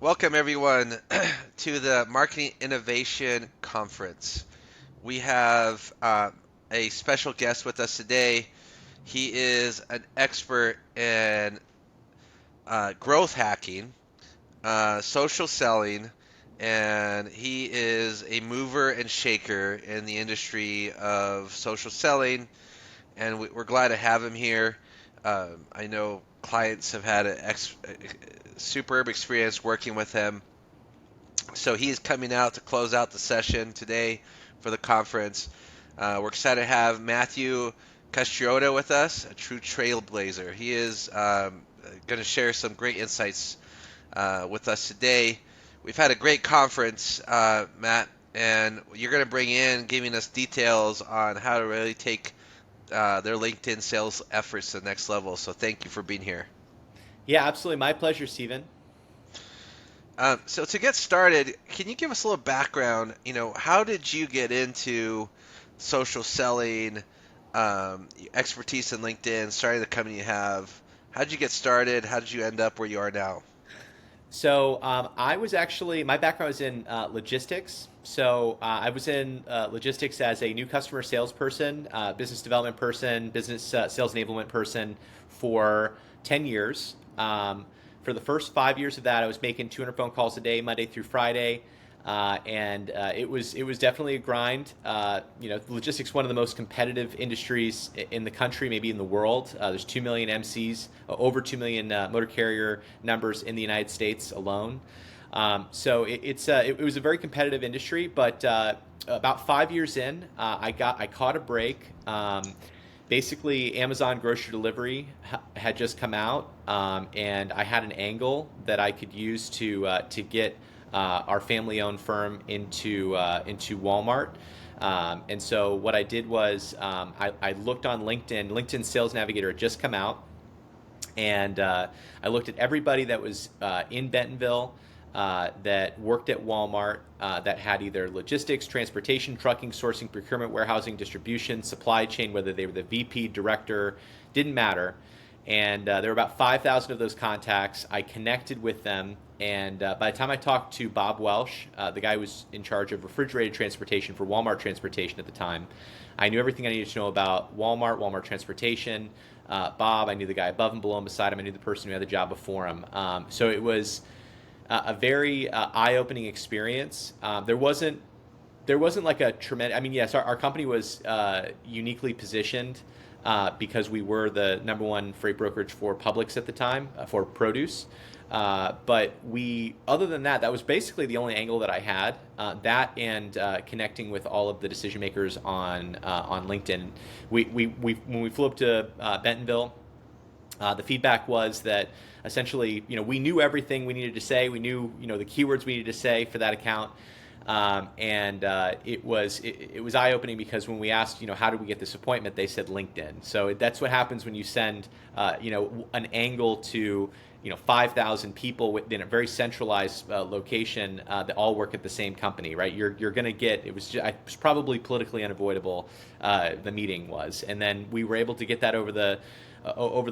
Welcome, everyone, to the Marketing Innovation Conference. We have a special guest with us today. He is an expert in growth hacking, social selling, and he is a mover and shaker in the industry of social selling. And we're glad to have him here. I know clients have had superb experience working with him. So he is coming out to close out the session today for the conference. We're excited to have Matthew Castriota with us, a true trailblazer. He is going to share some great insights with us today. We've had a great conference, Matt, and you're going to bring in giving us details on how to really take their LinkedIn sales efforts to the next level. So thank you for being here. Yeah, absolutely. My pleasure, Stephen. So to get started, can you give us a little background? How did you get into social selling, expertise in LinkedIn, starting the company you have? How did you get started? How did you end up where you are now? I was actually, my background was in logistics. I was in logistics as a new customer salesperson, business development person, business sales enablement person for 10 years. For the first 5 years of that, I was making 200 phone calls a day, Monday through Friday. It was definitely a grind. Logistics one of the most competitive industries in the country, maybe in the world. There's 2 million MCs, over 2 million motor carrier numbers in the United States alone. It was a very competitive industry, but about 5 years in, I caught a break. Basically, Amazon grocery delivery had just come out, and I had an angle that I could use to get our family-owned firm into Walmart. And so what I did was I looked on LinkedIn. LinkedIn Sales Navigator had just come out, and I looked at everybody that was in Bentonville that worked at Walmart that had either logistics, transportation, trucking, sourcing, procurement, warehousing, distribution, supply chain, whether they were the VP, director, didn't matter. And there were about 5,000 of those contacts. I connected with them. And by the time I talked to Bob Welsh, the guy who was in charge of refrigerated transportation for Walmart Transportation at the time, I knew everything I needed to know about Walmart Transportation. Bob, I knew the guy above and below and beside him. I knew the person who had the job before him. So it was a very eye-opening experience. There wasn't like a tremendous. I mean, yes, our company was uniquely positioned because we were the number one freight brokerage for Publix at the time for produce. But other than that, that was basically the only angle that I had. That and connecting with all of the decision makers on LinkedIn. When we flew up to Bentonville, the feedback was that essentially, we knew everything we needed to say. We knew, the keywords we needed to say for that account. It was eye-opening because when we asked, how did we get this appointment, they said LinkedIn. So that's what happens when you send, an angle to, 5,000 people within a very centralized location that all work at the same company, right? You're going to get, it was probably politically unavoidable, the meeting was. And then we were able to get that over the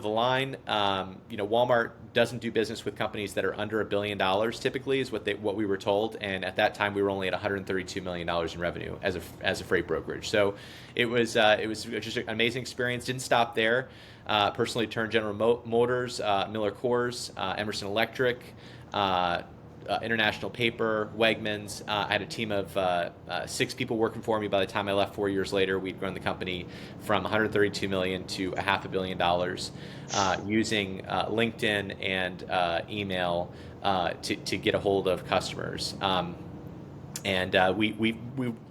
line. Walmart doesn't do business with companies that are under $1 billion. Typically, is what we were told. And at that time, we were only at $132 million in revenue as a freight brokerage. So it was just an amazing experience. Didn't stop there. Personally, turned General Motors, Miller Coors, Emerson Electric. International Paper, Wegmans. I had a team of 6 people working for me. By the time I left 4 years later, we'd grown the company from 132 million to $500 million using LinkedIn and email to get a hold of customers. We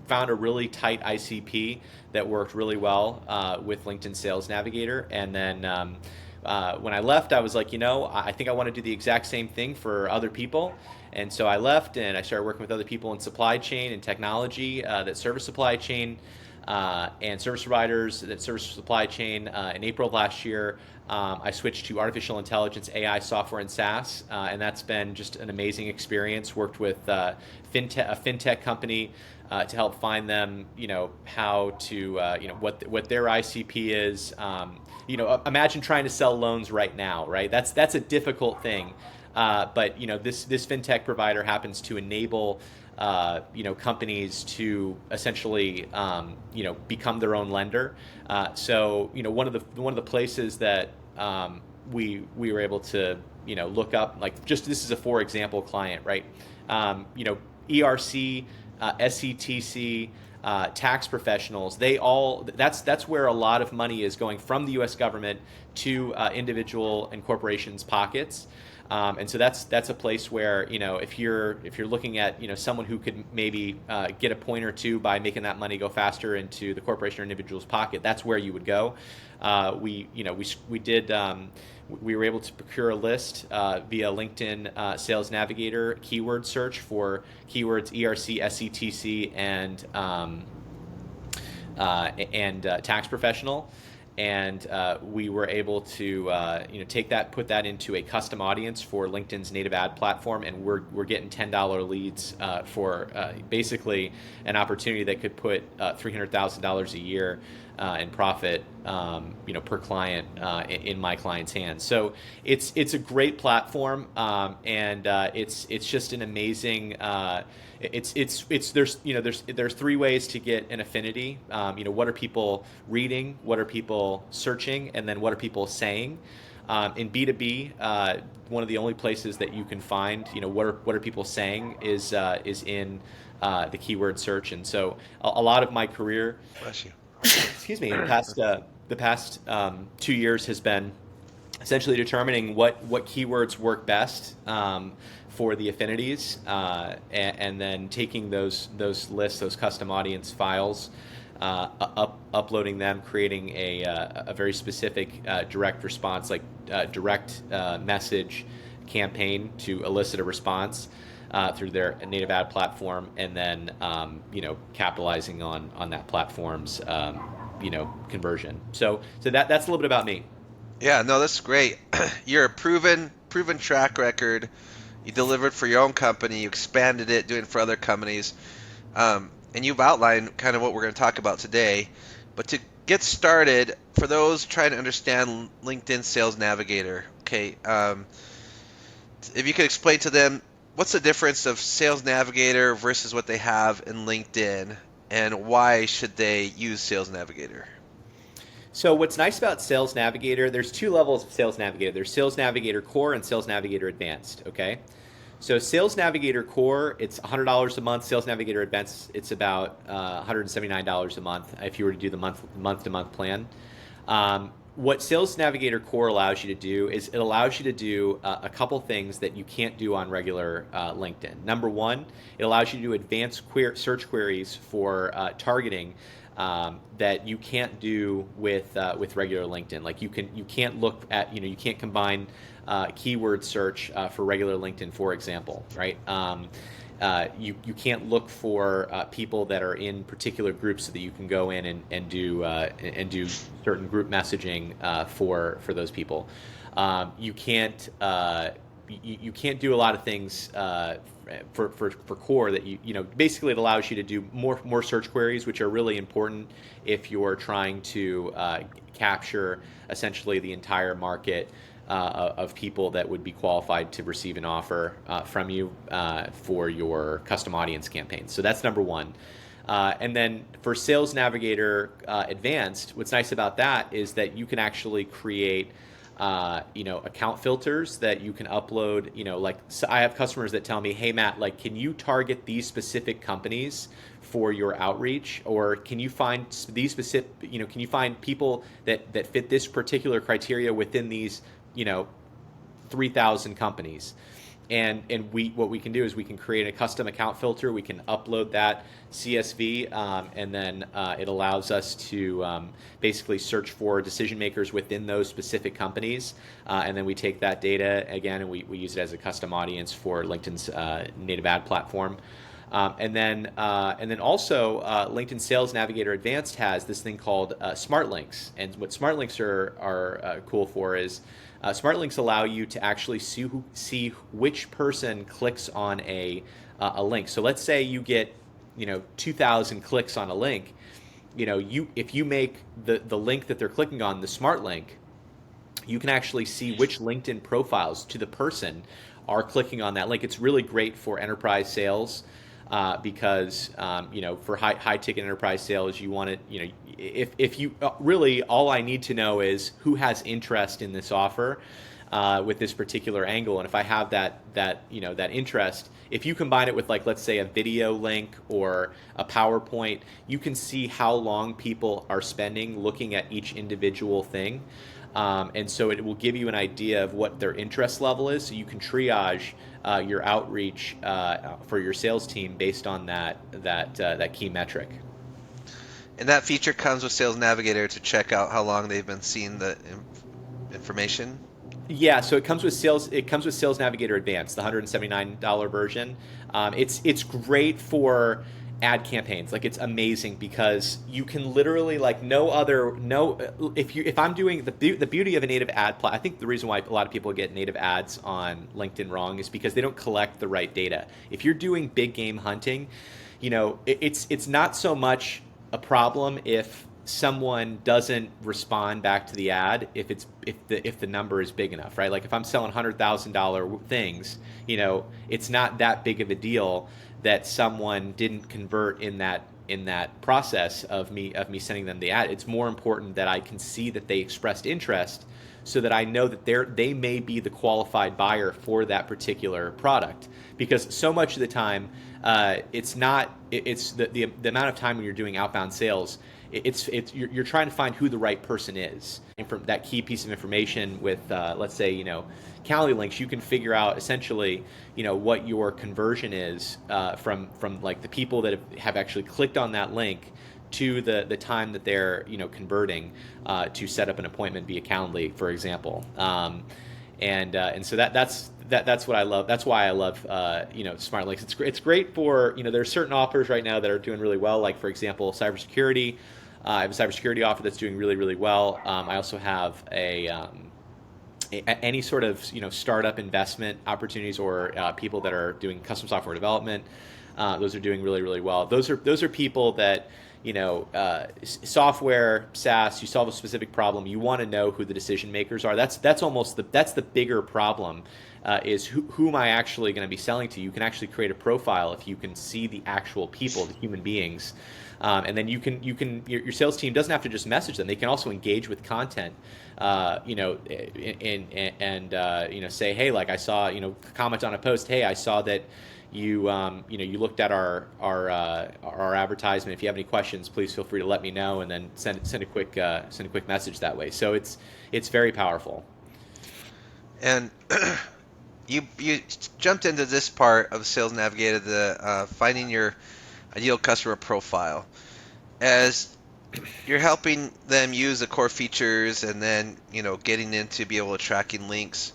found a really tight ICP that worked really well with LinkedIn Sales Navigator. And then when I left, I was like, I think I want to do the exact same thing for other people. And so I left and I started working with other people in supply chain and technology that service supply chain and service providers that service supply chain. In April of last year, I switched to artificial intelligence, AI software, and SaaS, and that's been just an amazing experience. Worked with a fintech company to help find them, how to, what their ICP is. Imagine trying to sell loans right now, right? That's a difficult thing. But this fintech provider happens to enable companies to essentially become their own lender. So one of the places that we were able to look up, like, just this is a for example client, right? ERC, SETC, tax professionals, they all that's where a lot of money is going from the U.S. government to individual and corporations' pockets. And so that's a place where if you're looking at someone who could maybe get a point or two by making that money go faster into the corporation or individual's pocket, that's where you would go. We were able to procure a list via LinkedIn Sales Navigator keyword search for keywords ERC, SETC, and tax professional. And we were able to take that, put that into a custom audience for LinkedIn's native ad platform, and we're getting $10 leads for basically an opportunity that could put $300,000 a year in profit, per client in my client's hands. So it's a great platform, and it's just an amazing. There's three ways to get an affinity. What are people reading? What are people searching? And then what are people saying? In B2B, one of the only places that you can find, what are people saying is in the keyword search. And so a lot of my career, Bless you. excuse me, in the past 2 years has been essentially determining what keywords work best for the affinities, and then taking those lists, those custom audience files, uploading them, creating a very specific direct response, like direct message campaign to elicit a response through their native ad platform, and then capitalizing on that platform's conversion. So that's a little bit about me. Yeah, no, that's great. You're a proven track record. You delivered for your own company. You expanded it, doing it for other companies. And you've outlined kind of what we're going to talk about today. But to get started, for those trying to understand LinkedIn Sales Navigator, okay, if you could explain to them what's the difference of Sales Navigator versus what they have in LinkedIn, and why should they use Sales Navigator? So what's nice about Sales Navigator, there's two levels of Sales Navigator. There's Sales Navigator Core and Sales Navigator Advanced, okay? So Sales Navigator Core, it's $100 a month. Sales Navigator Advanced, it's about $179 a month if you were to do the month-to-month plan. What Sales Navigator Core allows you to do is it allows you to do a couple things that you can't do on regular LinkedIn. Number one, it allows you to do advanced search queries for targeting that you can't do with regular LinkedIn. Like you can't look at you can't combine keyword search for regular LinkedIn, for example, right? You can't look for people that are in particular groups so that you can go in and do certain group messaging for those people. You can't do a lot of things for core that basically it allows you to do more search queries, which are really important if you're trying to capture essentially the entire market of people that would be qualified to receive an offer from you for your custom audience campaign. So that's number one. And then for Sales Navigator Advanced, what's nice about that is that you can actually create account filters that you can upload. Like, so I have customers that tell me, "Hey Matt, like, can you target these specific companies for your outreach, or can you find these specific, can you find people that fit this particular criteria within these 3,000 companies?" And what we can do is we can create a custom account filter. We can upload that CSV, and then it allows us to basically search for decision makers within those specific companies. And then we take that data again and we use it as a custom audience for LinkedIn's native ad platform. And then also LinkedIn Sales Navigator Advanced has this thing called Smart Links. And what Smart Links are cool for is Smart Links allow you to actually see which person clicks on a link. So let's say you get 2,000 clicks on a link. If you make the link that they're clicking on the Smart Link, you can actually see which LinkedIn profiles to the person are clicking on that link. It's really great for enterprise sales. Because for high ticket enterprise sales, you want it. If you really, all I need to know is who has interest in this offer with this particular angle, and if I have that interest, if you combine it with, like, let's say, a video link or a PowerPoint, you can see how long people are spending looking at each individual thing. And so it will give you an idea of what their interest level is, so you can triage your outreach for your sales team based on that key metric. And that feature comes with Sales Navigator to check out how long they've been seeing the information. Yeah, so it comes with Sales. It comes with Sales Navigator Advanced, the $179 version. It's great for ad campaigns. Like, it's amazing because you can literally, like, if I'm doing the beauty of a native ad I think the reason why a lot of people get native ads on LinkedIn wrong is because they don't collect the right data. If you're doing big game hunting, it's not so much a problem if someone doesn't respond back to the ad if the number is big enough, right? Like, if I'm selling $100,000 things, it's not that big of a deal that someone didn't convert in that process of me sending them the ad. It's more important that I can see that they expressed interest, so that I know that they may be the qualified buyer for that particular product. Because so much of the time, it's the amount of time when you're doing outbound sales. You're trying to find who the right person is, and from that key piece of information with let's say Calendly links, you can figure out essentially what your conversion is from like the people that have actually clicked on that link to the time that they're converting to set up an appointment via Calendly, for example. And so that's what I love. That's why I love smart links. It's great for there's certain offers right now that are doing really well. Like, for example, cybersecurity. I have a cybersecurity offer that's doing really, really well. I also have any sort of startup investment opportunities, or people that are doing custom software development. Those are doing really, really well. Those are people that software, SaaS. You solve a specific problem. You want to know who the decision makers are. That's the bigger problem. Is who am I actually going to be selling to? You can actually create a profile if you can see the actual people, the human beings. And then your sales team doesn't have to just message them. They can also engage with content, and say, hey, like, I saw, comment on a post. Hey, I saw that you looked at our advertisement. If you have any questions, please feel free to let me know, and then send a quick message that way. So it's very powerful. And you jumped into this part of Sales Navigator, the finding your ideal customer profile. As you're helping them use the core features, and then getting into be able to tracking links,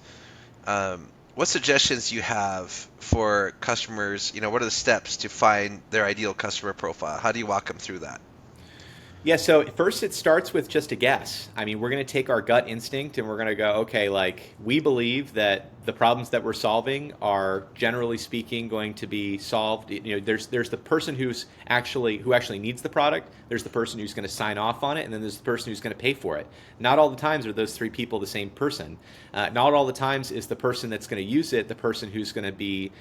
what suggestions do you have for customers? What are the steps to find their ideal customer profile? How do you walk them through that? Yeah, so first it starts with just a guess. I mean, we're going to take our gut instinct and we're going to go, okay, like, we believe that the problems that we're solving are, generally speaking, going to be solved. There's the person who actually needs the product. There's the person who's going to sign off on it, and then there's the person who's going to pay for it. Not all the times are those three people the same person. Not all the times is the person that's going to use it the person who's going to be,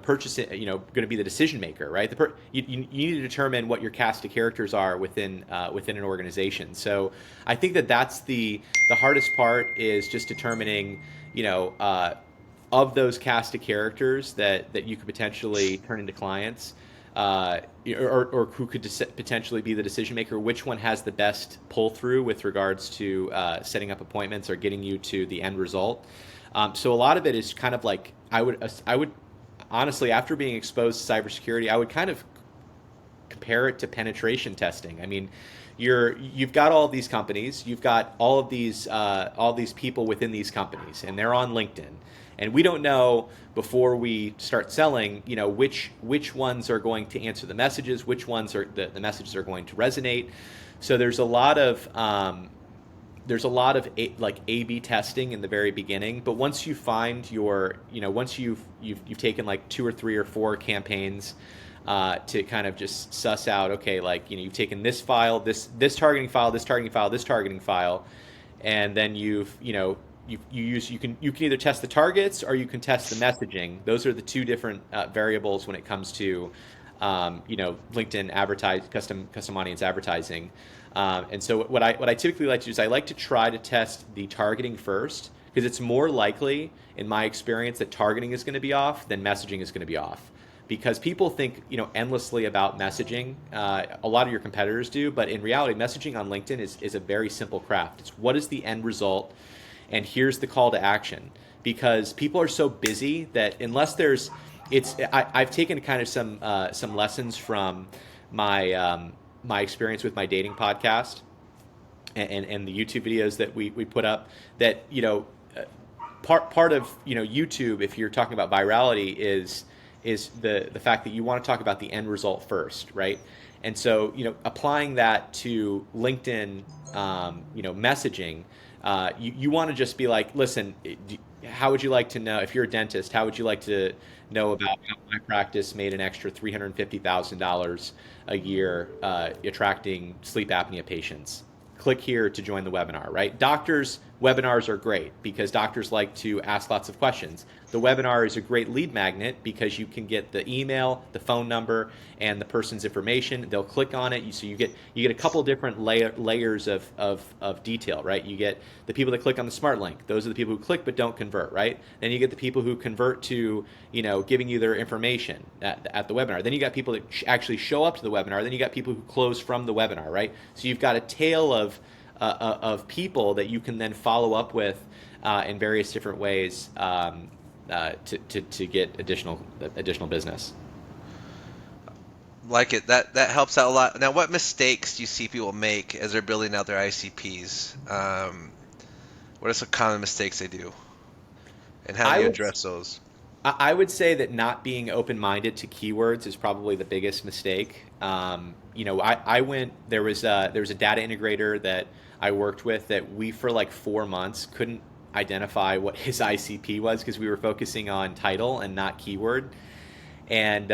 purchase it, going to be the decision maker, right? You need to determine what your cast of characters are within an organization. So I think that's the hardest part, is just determining, of those cast of characters that you could potentially turn into clients, or who could potentially be the decision maker, which one has the best pull through with regards to setting up appointments or getting you to the end result. So a lot of it is kind of like, I would honestly, after being exposed to cybersecurity, I would kind of compare it to penetration testing. I mean, you've got all of these companies, you've got all these people within these companies, and they're on LinkedIn, and we don't know before we start selling, which ones are going to answer the messages, which ones are the messages are going to resonate. So there's a lot of A/B testing in the very beginning, but once you find once you've taken like 2 or 3 or 4 campaigns to kind of just suss out, okay, like, you've taken this file, this targeting file, this targeting file, this targeting file, and then you've you can either test the targets or you can test the messaging. Those are the two different variables when it comes to LinkedIn custom audience advertising. And so what I typically like to do is I like to try to test the targeting first, because it's more likely in my experience that targeting is going to be off than messaging is going to be off, because people think endlessly about messaging. A lot of your competitors do, but in reality, messaging on LinkedIn is a very simple craft. It's what is the end result, and here's the call to action. Because people are so busy that unless there's, I've taken kind of some lessons from my experience with my dating podcast and the YouTube videos that we put up. That part of YouTube, if you're talking about virality, is the fact that you want to talk about the end result first, right? And so applying that to LinkedIn, messaging, you want to just be like, listen, how would you like to know, if you're a dentist, how would you like to know about how my practice made an extra $350,000 a year attracting sleep apnea patients? Click here to join the webinar, right? Doctors, webinars are great because doctors like to ask lots of questions. The webinar is a great lead magnet because you can get the email, the phone number, and the person's information. They'll click on it. So you get a couple different layers of detail, right? You get the people that click on the smart link. Those are the people who click but don't convert, right? Then you get the people who convert to giving you their information at the webinar. Then you got people that actually show up to the webinar. Then you got people who close from the webinar, right? So you've got a tail of people that you can then follow up with in various different ways to get additional business. Like it. That helps out a lot. Now, what mistakes do you see people make as they're building out their ICPs? What are some common mistakes they do, and how do I you would address those? I would say that not being open-minded to keywords is probably the biggest mistake. I went, there was a data integrator that I worked with that we, for like 4 months, couldn't identify what his ICP was because we were focusing on title and not keyword. And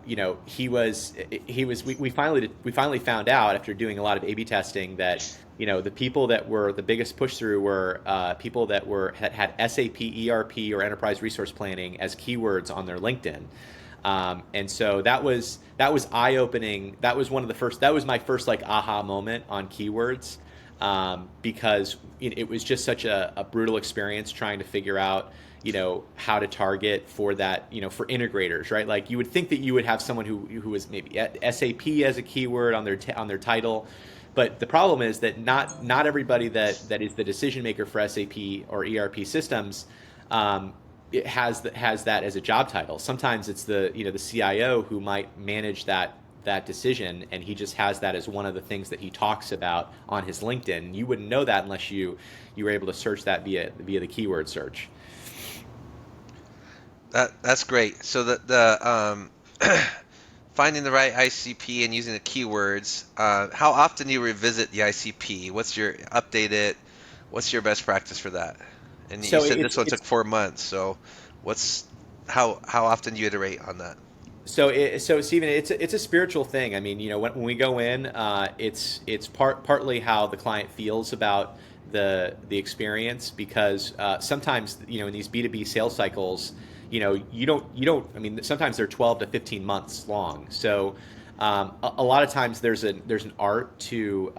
we finally found out after doing a lot of A/B testing that the people that were the biggest push through were people that had SAP, ERP, or enterprise resource planning as keywords on their LinkedIn. And so that was eye opening. That was my first like aha moment on keywords, because it was just such a brutal experience trying to figure out how to target for that, for integrators, right? Like you would think that you would have someone who was maybe SAP as a keyword on their title, but the problem is that not everybody that is the decision maker for SAP or ERP systems it has that as a job title. Sometimes it's the CIO who might manage that decision, and he just has that as one of the things that he talks about on his LinkedIn. You wouldn't know that unless you were able to search that via the keyword search. That's great. So the finding the right ICP and using the keywords. How often do you revisit the ICP? What's your update it? What's your best practice for that? And you So said this one it's took 4 months. So what's how often do you iterate on that? so Stephen, it's a spiritual thing. I mean, when we go in, it's partly how the client feels about the experience, because sometimes in these B2B sales cycles, you don't. I mean, sometimes they're 12 to 15 months long. So a lot of times there's an art to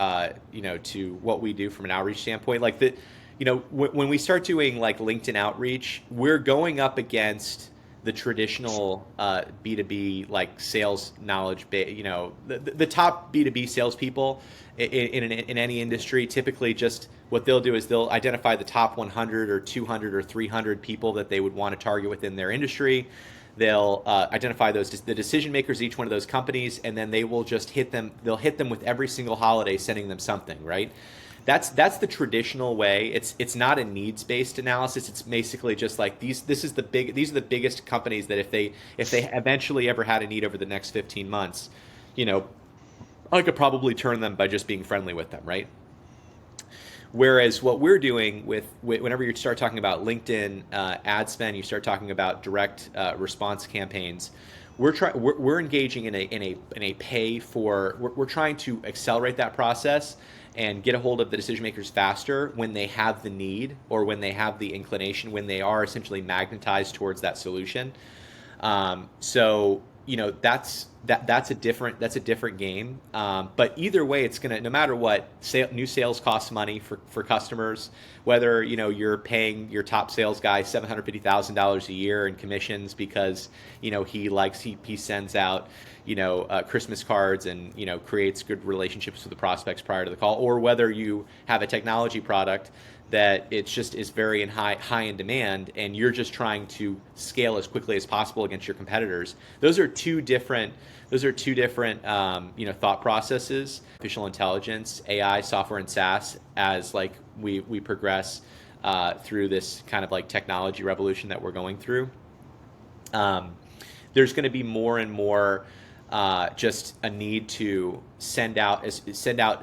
to what we do from an outreach standpoint. Like when we start doing like LinkedIn outreach, we're going up against the traditional B2B like sales knowledge, the top B2B salespeople in any industry. Typically, just what they'll do is they'll identify the top 100 or 200 or 300 people that they would want to target within their industry. They'll identify the decision makers, each one of those companies, and then they will just hit them. They'll hit them with every single holiday, sending them something, right? That's the traditional way. It's not a needs-based analysis. It's basically just like these are the biggest companies that if they eventually ever had a need over the next 15 months, I could probably turn them by just being friendly with them, right? Whereas what we're doing whenever you start talking about LinkedIn ad spend, you start talking about direct response campaigns. We're engaging in a pay for. We're trying to accelerate that process and get a hold of the decision makers faster when they have the need or when they have the inclination, when they are essentially magnetized towards that solution. So that's a different game. But either way, it's gonna, no matter what, new sales costs money for customers. Whether you're paying your top sales guy $750,000 a year in commissions because he sends out Christmas cards and creates good relationships with the prospects prior to the call, or whether you have a technology product that it's just is very high in demand, and you're just trying to scale as quickly as possible against your competitors. Those are two different thought processes. Artificial intelligence, AI, software, and SaaS, as like we progress through this kind of like technology revolution that we're going through. There's going to be more and more just a need to send out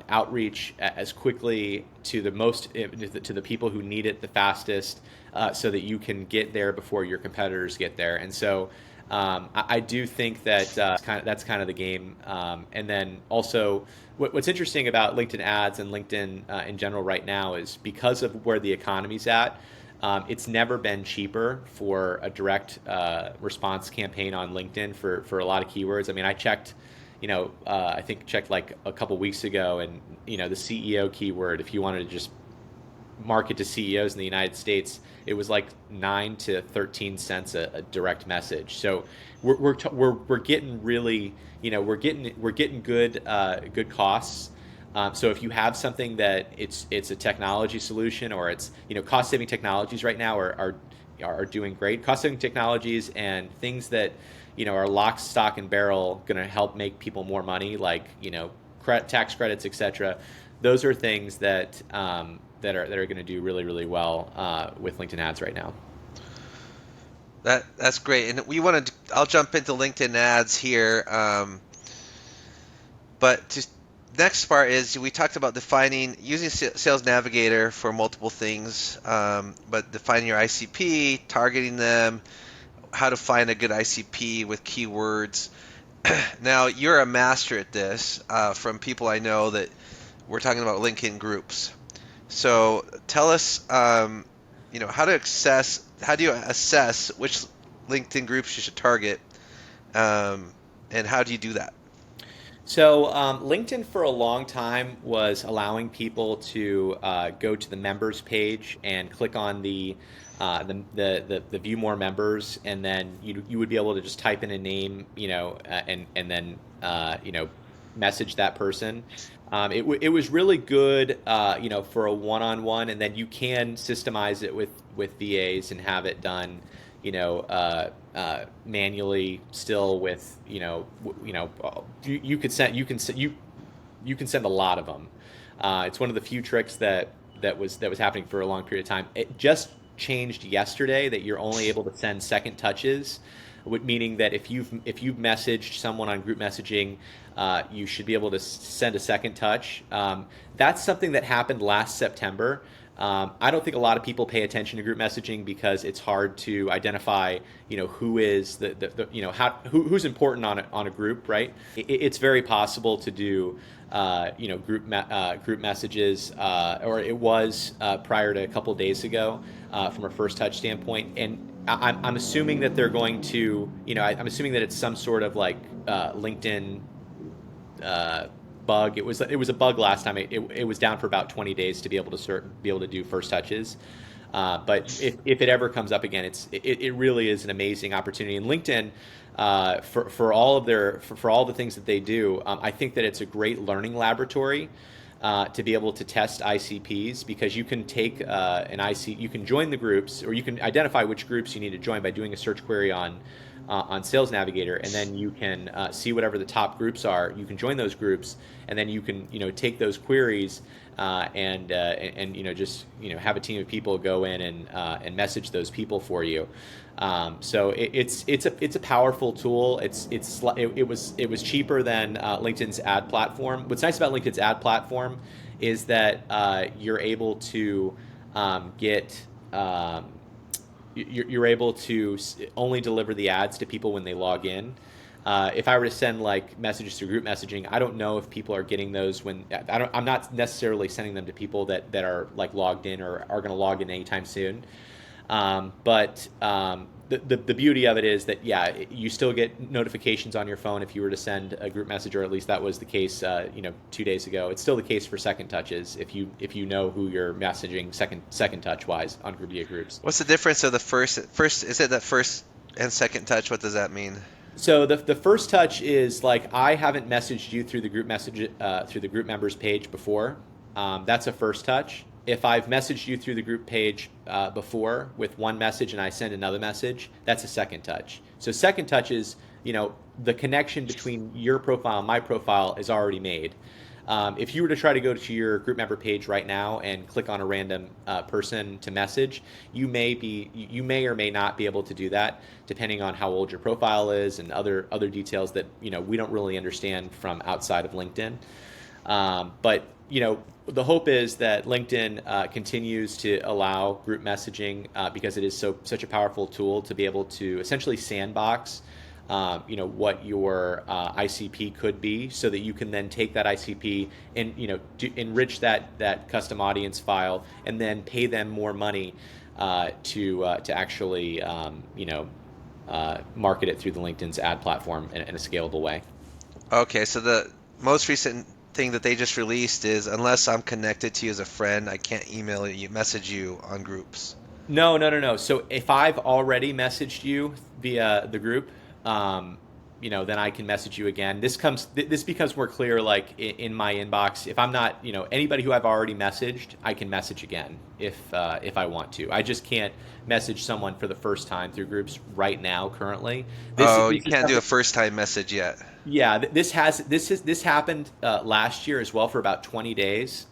outreach as quickly to the people who need it the fastest, so that you can get there before your competitors get there. And so I do think that that's kind of the game. And then also, what's interesting about LinkedIn ads and LinkedIn in general right now is because of where the economy's at. It's never been cheaper for a direct response campaign on LinkedIn for a lot of keywords. I mean, I checked, I think checked like a couple weeks ago, and the CEO keyword, if you wanted to just market to CEOs in the United States, it was like 9 to 13 cents a direct message. So we're getting really, we're getting good costs. So if you have something that it's a technology solution, or it's cost saving technologies right now are doing great. Cost saving technologies and things that are lock, stock, and barrel going to help make people more money, like tax credits, etc. Those are things that that are going to do really, really well with LinkedIn ads right now. That's great. And I'll jump into LinkedIn ads here. But just next part is we talked about defining using Sales Navigator for multiple things, but defining your ICP, targeting them, how to find a good ICP with keywords. Now, you're a master at this. From people I know, that we're talking about LinkedIn groups. So tell us, how do you assess which LinkedIn groups you should target, and how do you do that? So LinkedIn for a long time was allowing people to go to the members page and click on the view more members, and then you would be able to just type in a name, and then message that person. It was really good, for a one-on-one, and then you can systemize it with VAs and have it done, manually still with, you can send a lot of them. It's one of the few tricks that was happening for a long period of time. It just changed yesterday that you're only able to send second touches, meaning that if you've messaged someone on group messaging, you should be able to send a second touch. That's something that happened last September. I don't think a lot of people pay attention to group messaging because it's hard to identify, who is who's important on a group, right? It's very possible to do, group messages, or it was prior to a couple days ago, from a first touch standpoint, and I'm assuming that they're going to, I'm assuming that it's some sort of like LinkedIn bug. It was a bug last time. It was down for about 20 days to be able to do first touches. But if it ever comes up again, it really is an amazing opportunity. And LinkedIn, for all the things that they do, I think that it's a great learning laboratory. To be able to test ICPs, because you can take you can join the groups, or you can identify which groups you need to join by doing a search query on Sales Navigator, and then you can see whatever the top groups are. You can join those groups, and then you can take those queries, and just have a team of people go in and message those people for you. So it's a powerful tool. It was cheaper than LinkedIn's ad platform. What's nice about LinkedIn's ad platform is that you're able to get you're able to only deliver the ads to people when they log in. If I were to send like messages through group messaging, I don't know if people are getting those when I'm not necessarily sending them to people that are like logged in or are going to log in anytime soon. But the beauty of it is that, yeah, you still get notifications on your phone if you were to send a group message, or at least that was the case 2 days ago. It's still the case for second touches if you know who you're messaging second touch wise on group via groups. What's the difference of the first? Is it that first and second touch? What does that mean? So the first touch is like, I haven't messaged you through the group message through the group members page before. That's a first touch. If I've messaged you through the group page before with one message and I send another message, that's a second touch. So second touch is, the connection between your profile and my profile is already made. If you were to try to go to your group member page right now and click on a random person to message, you may or may not be able to do that, depending on how old your profile is and other details that we don't really understand from outside of LinkedIn. But the hope is that LinkedIn continues to allow group messaging because it is such a powerful tool to be able to essentially sandbox what your ICP could be, so that you can then take that ICP and enrich that custom audience file and then pay them more money to actually market it through the LinkedIn's ad platform in a scalable way. Okay, so the most recent thing that they just released is unless I'm connected to you as a friend, I can't email you, message you on groups. No, no, no, no. So if I've already messaged you via the group, then I can message you again. This becomes more clear, like in my inbox. If I'm not, anybody who I've already messaged, I can message again if I want to. I just can't message someone for the first time through groups right now, currently. Oh, This you is can't do something. a first time message yet. Yeah, this happened last year as well for about 20 days.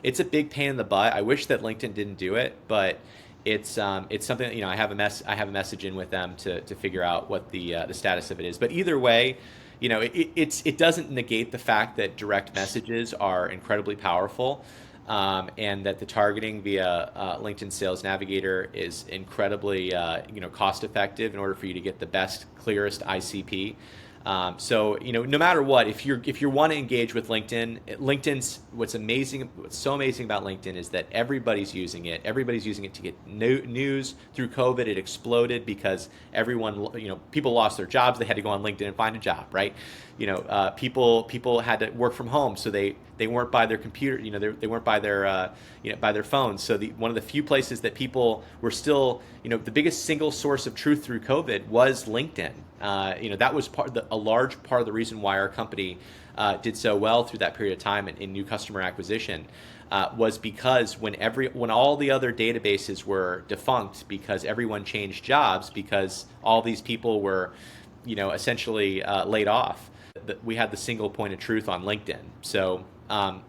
It's a big pain in the butt. I wish that LinkedIn didn't do it, but it's something that, I have a message in with them to figure out what the status of it is. But either way, it doesn't negate the fact that direct messages are incredibly powerful. And that the targeting via LinkedIn Sales Navigator is incredibly cost effective in order for you to get the best, clearest ICP. So no matter what, if you want to engage with LinkedIn's what's so amazing about LinkedIn is that everybody's using it. Everybody's using it to get news through COVID. It exploded because people lost their jobs. They had to go on LinkedIn and find a job, right? People had to work from home, so they weren't by their computer. They weren't by their phones. So one of the few places that people were still, the biggest single source of truth through COVID was LinkedIn. That was a large part of the reason why our company did so well through that period of time in new customer acquisition. Was because when all the other databases were defunct because everyone changed jobs, because all these people were essentially laid off, we had the single point of truth on LinkedIn. So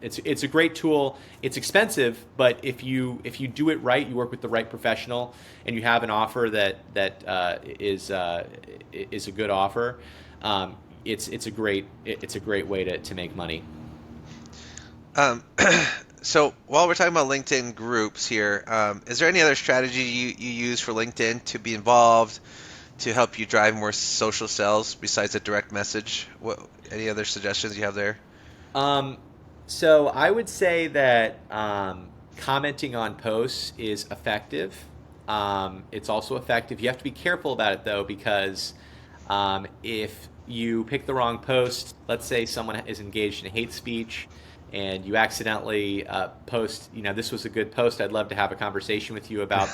it's a great tool. It's expensive, but if you do it right, you work with the right professional, and you have an offer that is a good offer. It's a great way to make money. Um, so while we're talking about LinkedIn groups here, is there any other strategy you use for LinkedIn to be involved to help you drive more social sales besides a direct message? Any other suggestions you have there? Um, so I would say that commenting on posts is effective. It's also effective. You have to be careful about it though, because if you pick the wrong post, let's say someone is engaged in hate speech, and you accidentally post, this was a good post. I'd love to have a conversation with you about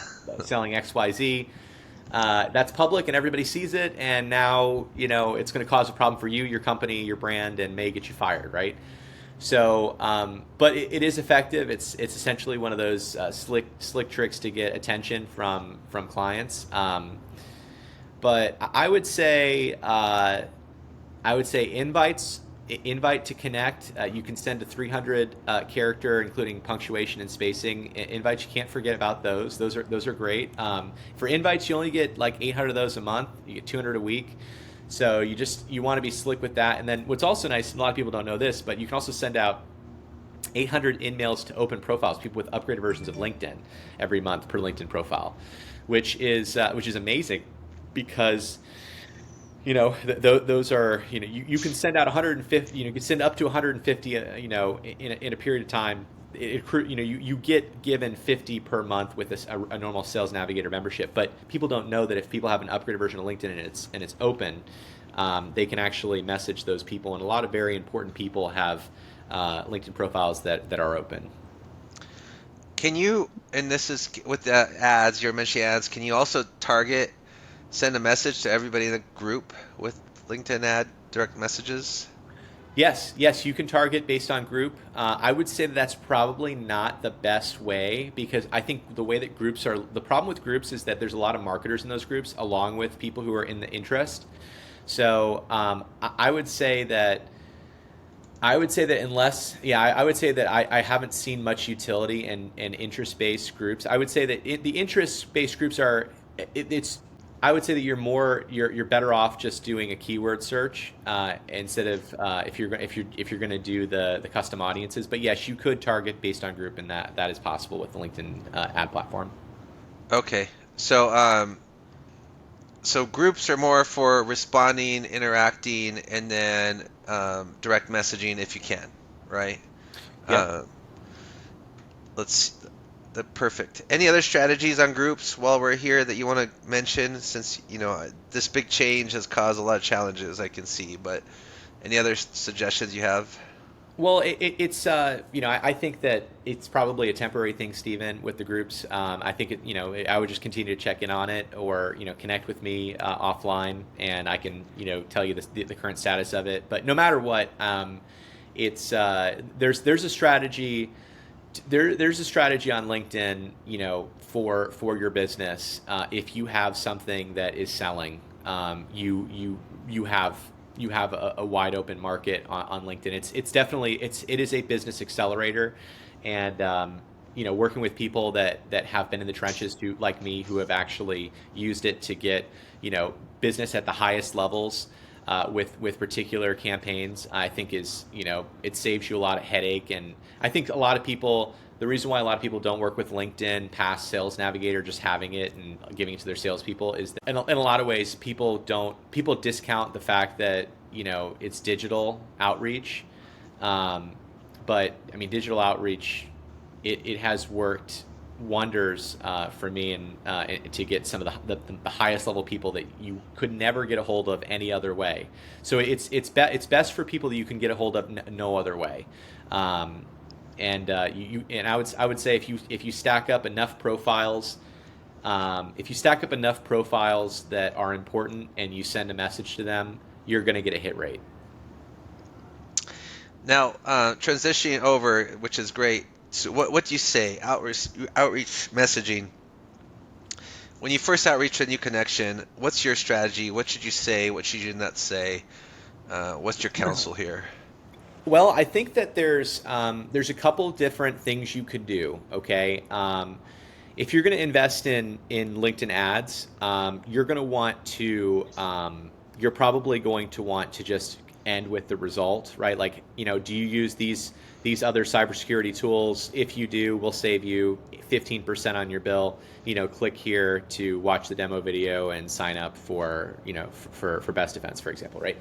selling XYZ. That's public and everybody sees it, and now it's going to cause a problem for you, your company, your brand, and may get you fired, right? So, but it is effective. It's essentially one of those slick tricks to get attention from clients. But I would say invite to connect. You can send a 300 character, including punctuation and spacing. Invites, you can't forget about those. Those are great. For invites, you only get like 800 of those a month. You get 200 a week. So you want to be slick with that. And then what's also nice, and a lot of people don't know this, but you can also send out 800 in-mails to open profiles, people with upgraded versions of LinkedIn every month per LinkedIn profile, which is amazing, because those are, you can send out 150, you can send up to 150, in a period of time. You get given 50 per month with a normal Sales Navigator membership, but people don't know that if people have an upgraded version of LinkedIn and it's open, they can actually message those people, and a lot of very important people have LinkedIn profiles that are open. Can you, and this is with the ads, you're mentioning ads, can you also send a message to everybody in the group with LinkedIn ad direct messages? Yes, you can target based on group. I would say that that's probably not the best way, because I think the way that groups are, the problem with groups is that there's a lot of marketers in those groups along with people who are in the interest. So I would say that unless, yeah, I would say that I haven't seen much utility in interest-based groups. I would say that the interest-based groups are, it's, I would say that you're better off just doing a keyword search instead of if you're going to do the custom audiences. But yes, you could target based on group, and that is possible with the LinkedIn ad platform. Okay. So groups are more for responding, interacting, and then direct messaging if you can, right? Yep. Uh, let's the perfect. Any other strategies on groups while we're here that you want to mention? Since this big change has caused a lot of challenges, I can see. But any other suggestions you have? Well, I think that it's probably a temporary thing, Stephen, with the groups. I think I would just continue to check in on it, or connect with me offline, and I can tell you the current status of it. But no matter what, it's there's a strategy. There's a strategy on LinkedIn, for your business. If you have something that is selling, you have a wide open market on LinkedIn. It's definitely it is a business accelerator, and working with people that have been in the trenches, to like me, who have actually used it to get business at the highest levels with particular campaigns. I think it saves you a lot of headache, and I think a lot of people. The reason why a lot of people don't work with LinkedIn past Sales Navigator, just having it and giving it to their salespeople, is that in a lot of ways people discount the fact that it's digital outreach, um, but I mean digital outreach, it has worked wonders for me, and to get some of the highest level people that you could never get a hold of any other way. So it's best for people that you can get a hold of no other way. And I would say if you stack up enough profiles, that are important, and you send a message to them, you're going to get a hit rate. Now, transitioning over, which is great. So what do you say? Outreach messaging. When you first outreach a new connection, what's your strategy? What should you say? What should you not say? What's your counsel here? Well, I think that there's a couple different things you could do. Okay, if you're going to invest in LinkedIn ads, you're probably going to want to just end with the result, right? Like, do you use these other cybersecurity tools? If you do, we'll save you 15% on your bill. Click here to watch the demo video and sign up for for Best Defense, for example, right?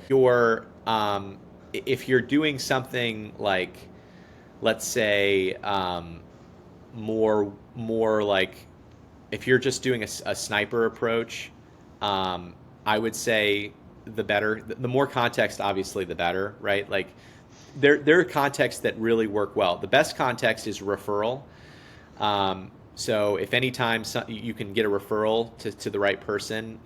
If you're doing something like, let's say, more like, if you're just doing a sniper approach, I would say the better, the more context, obviously, the better, right? Like, there are contexts that really work well. The best context is referral. So if anytime you can get a referral to the right person,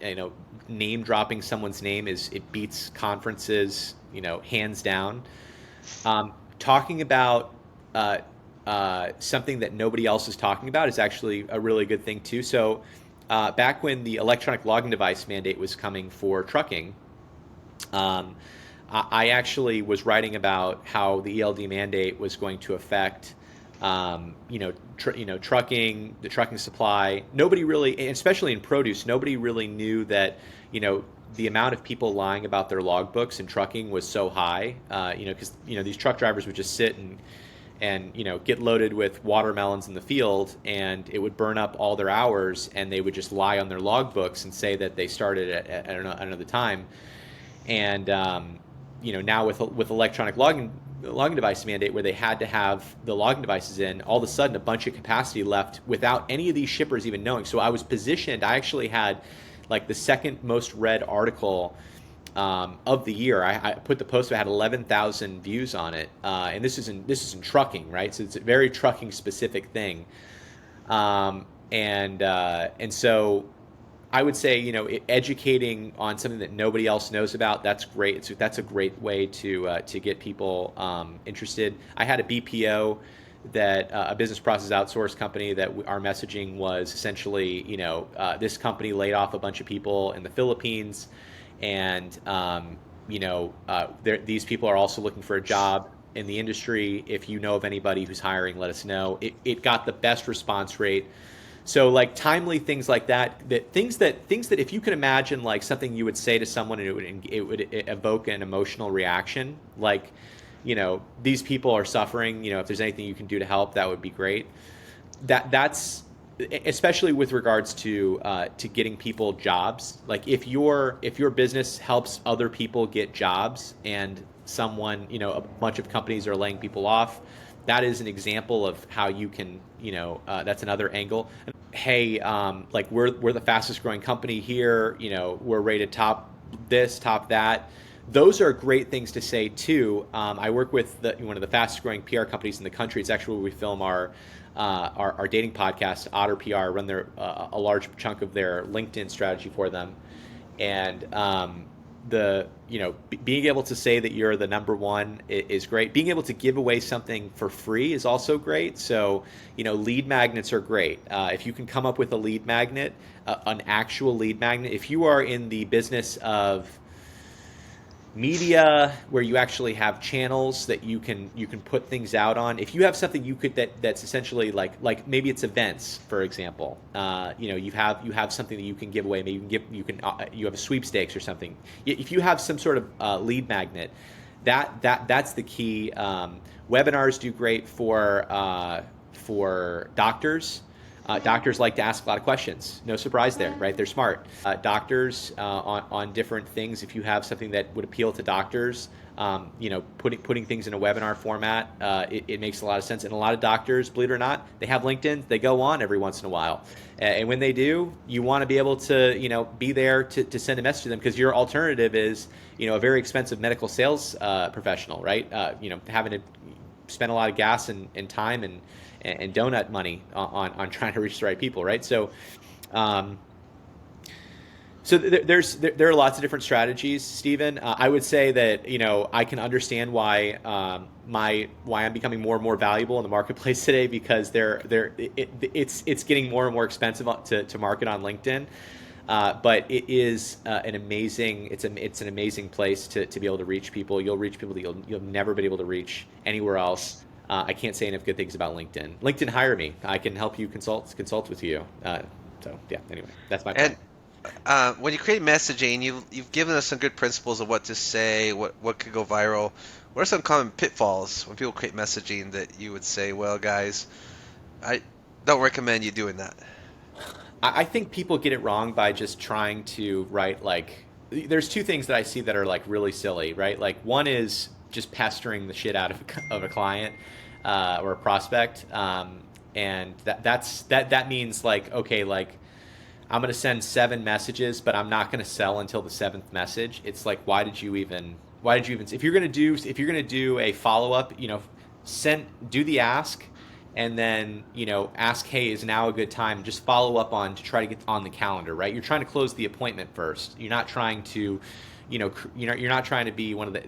name dropping someone's name it beats conferences, hands down. Talking about something that nobody else is talking about is actually a really good thing too. So back when the electronic logging device mandate was coming for trucking, I actually was writing about how the ELD mandate was going to affect, trucking, the trucking supply. Nobody really, especially in produce, nobody really knew that, the amount of people lying about their logbooks in trucking was so high. Because these truck drivers would just sit and get loaded with watermelons in the field, and it would burn up all their hours, and they would just lie on their logbooks and say that they started at another time. And now with electronic logging device mandate, where they had to have the logging devices in, all of a sudden a bunch of capacity left without any of these shippers even knowing. So I was positioned. I actually had like the second most read article of the year. I put the post. I had 11,000 views on it, and this is in trucking, right? So it's a very trucking specific thing, and so I would say, educating on something that nobody else knows about, that's great. That's a great way to get people interested. I had a BPO, that a business process outsource company, that our messaging was essentially, this company laid off a bunch of people in the Philippines, and these people are also looking for a job in the industry. If you know of anybody who's hiring, let us know. It got the best response rate. So like timely things like that, that if you can imagine like something you would say to someone and it would evoke an emotional reaction, like, these people are suffering, if there's anything you can do to help, that would be great. That's especially with regards to getting people jobs. Like if your business helps other people get jobs, and someone, a bunch of companies are laying people off, that is an example of how you can, that's another angle. Hey, like we're the fastest growing company here. We're rated top this, top that. Those are great things to say too. I work with one of the fastest growing PR companies in the country. It's actually where we film our dating podcast, Otter PR. Run a large chunk of their LinkedIn strategy for them, and being able to say that you're the number one is great. Being able to give away something for free is also great. So, lead magnets are great. If you can come up with a lead magnet, an actual lead magnet, if you are in the business of media, where you actually have channels that you can put things out on, if you have something that's essentially like maybe it's events, for example. You have something that you can give away. Maybe you have a sweepstakes or something. If you have some sort of lead magnet, that's the key. Webinars do great for doctors. Doctors like to ask a lot of questions. No surprise there, right? They're smart. Doctors, on different things. If you have something that would appeal to doctors, putting things in a webinar format, it makes a lot of sense. And a lot of doctors, believe it or not, they have LinkedIn. They go on every once in a while, and when they do, you want to be able to be there to send a message to them, because your alternative is a very expensive medical sales professional, right? Having to spend a lot of gas and time and donut money on trying to reach the right people, right? So, there are lots of different strategies, Stephen. I would say that I can understand why why I'm becoming more and more valuable in the marketplace today, because it's getting more and more expensive to market on LinkedIn. But it is it's an amazing place to be able to reach people. You'll reach people that you'll never be able to reach anywhere else. I can't say enough good things about LinkedIn. LinkedIn, hire me. I can help you consult with you. So yeah. Anyway, that's my And point. when you create messaging, you've given us some good principles of what to say, what could go viral. What are some common pitfalls when people create messaging that you would say, well, guys, I don't recommend you doing that? I think people get it wrong by just trying to write like. There's two things that I see that are like really silly, right? Like one is just pestering the shit out of a client or a prospect, and that means like, okay, like I'm going to send 7 messages, but I'm not going to sell until the seventh message. It's like, why did you even if you're going to do a follow up, do the ask, and then ask, hey, is now a good time? Just follow up to try to get on the calendar, right? You're trying to close the appointment first. You're not trying to, you're not trying to be one of the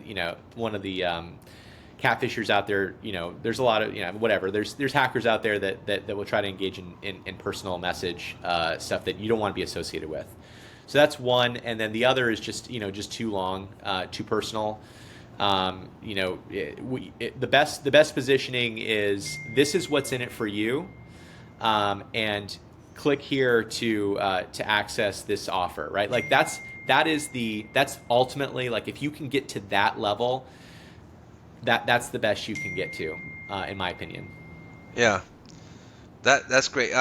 catfishers out there. There's a lot of whatever. There's hackers out there that will try to engage in personal message stuff that you don't want to be associated with. So that's one, and then the other is just too long, too personal. The best positioning is, this is what's in it for you, and click here to access this offer, right? Like that's ultimately, like, if you can get to that level, that's the best you can get to, in my opinion. Yeah, that's great.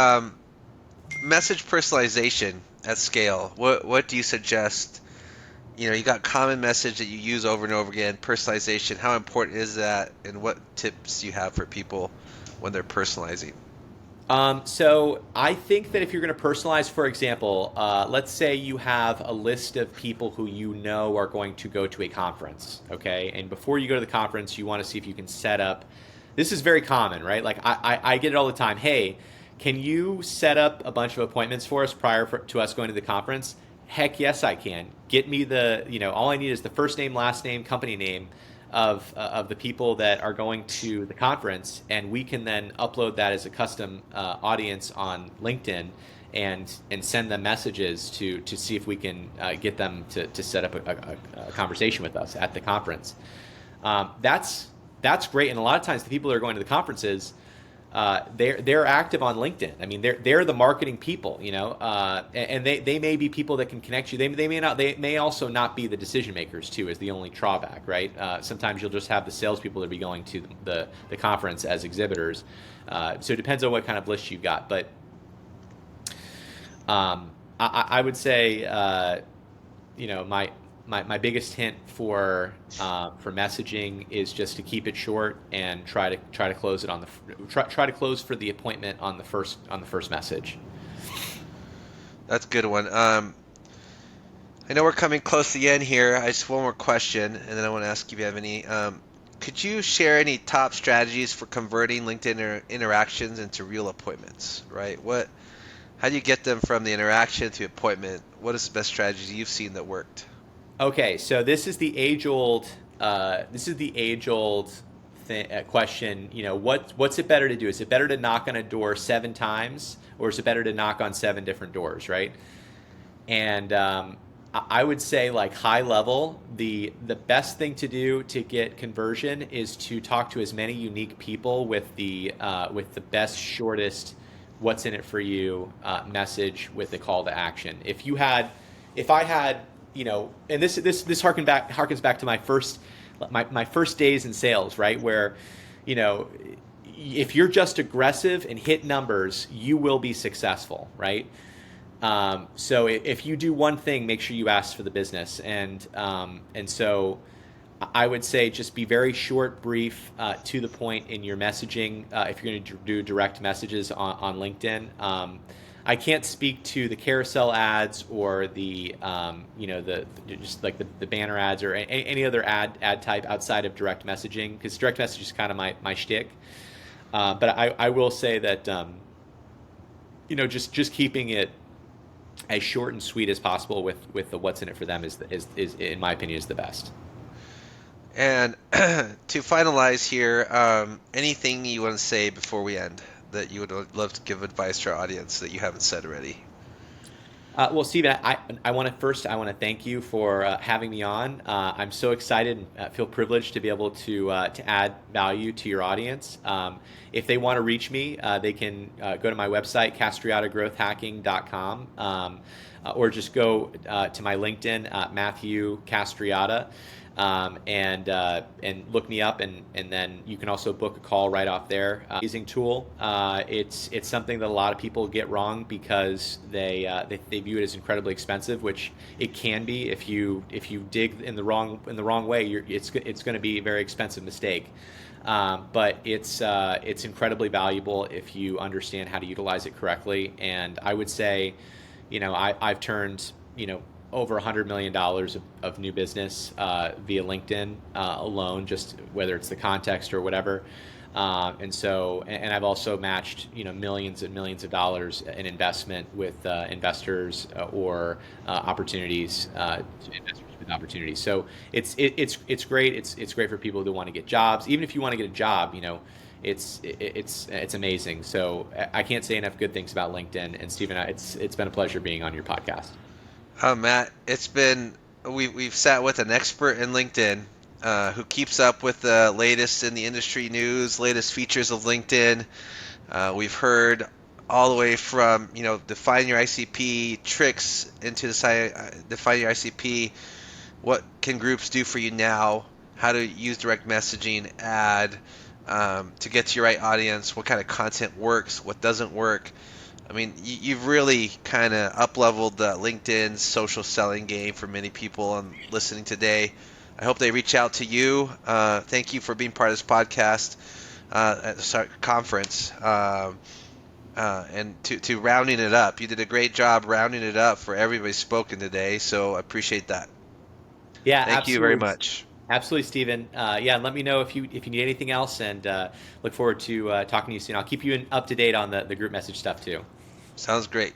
Message personalization at scale. What do you suggest? You got common message that you use over and over again, personalization. How important is that, and what tips do you have for people when they're personalizing? So I think that if you're going to personalize, for example, let's say you have a list of people who you know are going to go to a conference, okay? And before you go to the conference, you want to see if you can set up. This is very common, right? Like I get it all the time. Hey, can you set up a bunch of appointments for us to us going to the conference? Heck yes, I can. Get me all I need is the first name, last name, company name of the people that are going to the conference, and we can then upload that as a custom audience on LinkedIn and send them messages to see if we can get them to set up a conversation with us at the conference. That's great, and a lot of times the people that are going to the conferences they're active on LinkedIn. I mean, they're the marketing people, and they may be people that can connect you. They may not. They may also not be the decision makers too. Is the only drawback, right? Sometimes you'll just have the salespeople that be going to the conference as exhibitors. So it depends on what kind of list you've got. But I would say, my biggest hint for messaging is just to keep it short and try to close it on try to close for the appointment on the first message. That's a good one. I know we're coming close to the end here. I just one more question, and then I want to ask if you have any. Could you share any top strategies for converting LinkedIn interactions into real appointments? Right? How do you get them from the interaction to appointment? What is the best strategy you've seen that worked? Okay, so this is the age old question. What's it better to do? Is it better to knock on a door 7 times, or is it better to knock on 7 different doors, right? And I would say, like, high level, the best thing to do to get conversion is to talk to as many unique people with the best, shortest, what's in it for you message with the call to action. If I had, and this harkens back to my first days in sales, right? Where, you know, if you're just aggressive and hit numbers, you will be successful, right? So if you do one thing, make sure you ask for the business, and so I would say just be very short, brief, to the point in your messaging. If you're going to do direct messages on LinkedIn, I can't speak to the carousel ads or the just like the banner ads or any other ad type outside of direct messaging, because direct message is kind of my shtick. But I will say that just keeping it as short and sweet as possible with the what's in it for them is in my opinion is the best. And to finalize here, anything you want to say before we end that you would love to give advice to our audience that you haven't said already? Well, Steven, I want to thank you for having me on. I'm so excited and feel privileged to be able to add value to your audience. If they want to reach me, they can go to my website, castriatagrowthhacking.com, or just go to my LinkedIn, Matthew Castriata, and look me up, and then you can also book a call right off there. Amazing tool. It's something that a lot of people get wrong because they view it as incredibly expensive, which it can be if you dig in the wrong way. It's going to be a very expensive mistake. But it's incredibly valuable if you understand how to utilize it correctly. And I would say, I've turned over $100 million of new business via LinkedIn alone, just whether it's the context or whatever. And I've also matched millions and millions of dollars in investment with investors or opportunities to investors with opportunities. So it's great. It's great for people who want to get jobs. Even if you want to get a job, it's amazing. So I can't say enough good things about LinkedIn. And Stephen, it's been a pleasure being on your podcast. Matt, we've sat with an expert in LinkedIn who keeps up with the latest in the industry news, latest features of LinkedIn. We've heard all the way from define your ICP, tricks into define your ICP, what can groups do for you now, how to use direct messaging, to get to your right audience, what kind of content works, what doesn't work. I mean, you've really kind of up-leveled the LinkedIn social selling game for many people on listening today. I hope they reach out to you. Thank you for being part of this podcast at the conference. And to rounding it up, you did a great job rounding it up for everybody spoken today. So I appreciate that. Yeah, Thank you very absolutely. much. Absolutely, Stephen. Yeah, and let me know if you need anything else, and look forward to talking to you soon. I'll keep you up to date on the group message stuff too. Sounds great.